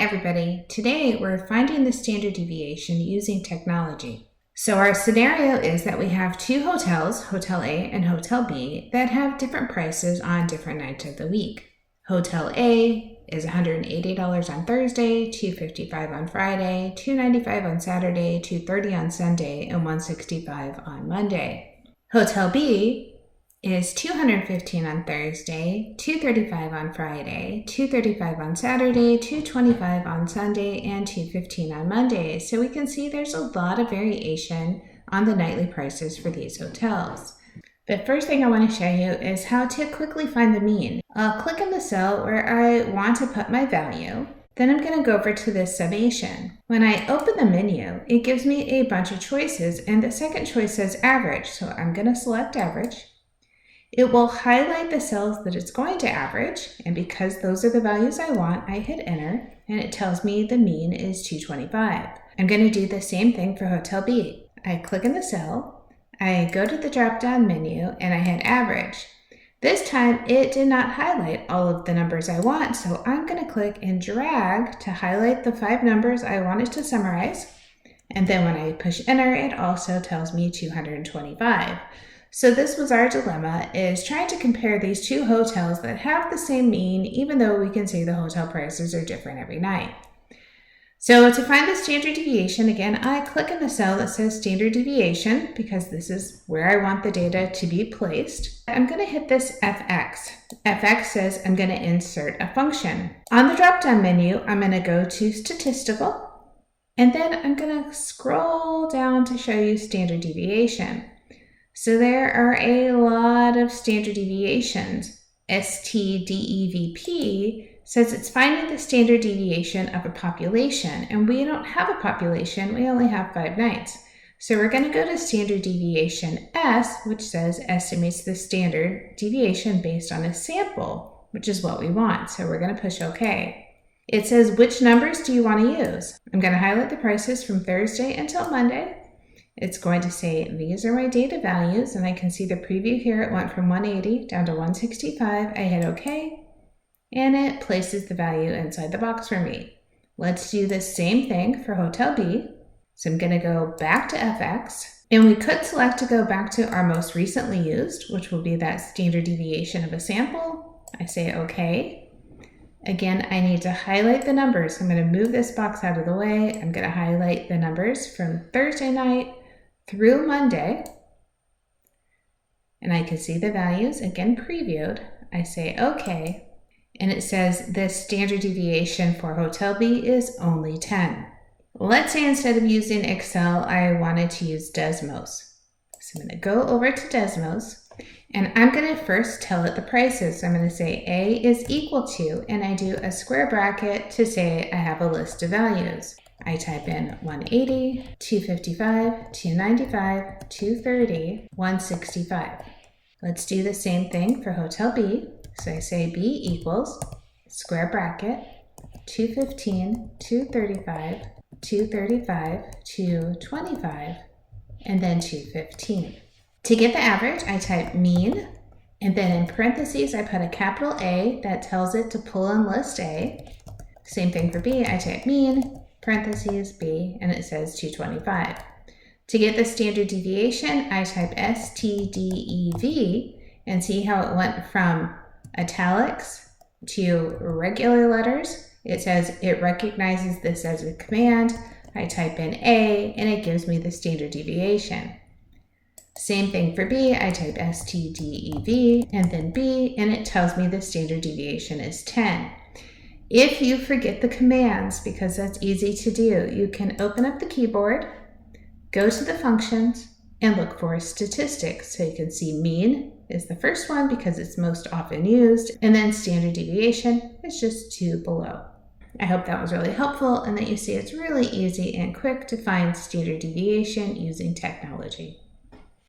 everybody. Today we're finding the standard deviation using technology. So our scenario is that we have two hotels, Hotel A and Hotel B, that have different prices on different nights of the week. Hotel A is $180 on Thursday, $255 on Friday, $295 on Saturday, $230 on Sunday, and $165 on Monday. Hotel B is $215 on Thursday, $235 on Friday, $235 on Saturday, $225 on Sunday, and $215 on Monday. So we can see there's a lot of variation on the nightly prices for these hotels. The first thing I want to show you is how to quickly find the mean. I'll click on the cell where I want to put my value. Then I'm going to go over to this summation. When I open the menu, it gives me a bunch of choices, and the second choice says average. So I'm going to select average. It will highlight the cells that it's going to average, and because those are the values I want, I hit enter, and it tells me the mean is 225. I'm going to do the same thing for Hotel B. I click in the cell, I go to the drop-down menu, and I hit average. This time, it did not highlight all of the numbers I want, so I'm going to click and drag to highlight the 5 numbers I wanted to summarize, and then when I push enter, it also tells me 225. So this was our dilemma, is trying to compare these two hotels that have the same mean, even though we can see the hotel prices are different every night. So to find the standard deviation, again, I click in the cell that says standard deviation because this is where I want the data to be placed. I'm going to hit this FX. FX says I'm going to insert a function. On the drop-down menu, I'm going to go to statistical, and then I'm going to scroll down to show you standard deviation. So there are a lot of standard deviations. STDEVP says it's finding the standard deviation of a population, and we don't have a population, we only have 5 nights. So we're going to go to standard deviation S, which says estimates the standard deviation based on a sample, which is what we want. So we're going to push OK. It says which numbers do you want to use? I'm going to highlight the prices from Thursday until Monday. It's going to say, these are my data values, and I can see the preview here. It went from 180 down to 165. I hit OK, and it places the value inside the box for me. Let's do the same thing for Hotel B. So I'm going to go back to FX, and we could select to go back to our most recently used, which will be that standard deviation of a sample. I say OK. Again, I need to highlight the numbers. I'm going to move this box out of the way. I'm going to highlight the numbers from Thursday night through Monday, and I can see the values again previewed. I say OK, and it says the standard deviation for Hotel B is only 10. Let's say instead of using Excel, I wanted to use Desmos. So I'm going to go over to Desmos, and I'm going to first tell it the prices. So I'm going to say A is equal to, and I do a square bracket to say I have a list of values. I type in 180, 255, 295, 230, 165. Let's do the same thing for Hotel B. So I say B equals square bracket 215, 235, 235, 225, and then 215. To get the average, I type mean, and then in parentheses, I put a capital A that tells it to pull in list A. Same thing for B, I type mean, parentheses B, and it says 225. To get the standard deviation, I type STDEV, and see how it went from italics to regular letters. It says it recognizes this as a command. I type in A, and it gives me the standard deviation. Same thing for B, I type STDEV, and then B, and it tells me the standard deviation is 10. If you forget the commands, because that's easy to do, you can open up the keyboard, go to the functions, and look for statistics. So you can see mean is the first one because it's most often used, and then standard deviation is just 2 below. I hope that was really helpful and that you see it's really easy and quick to find standard deviation using technology.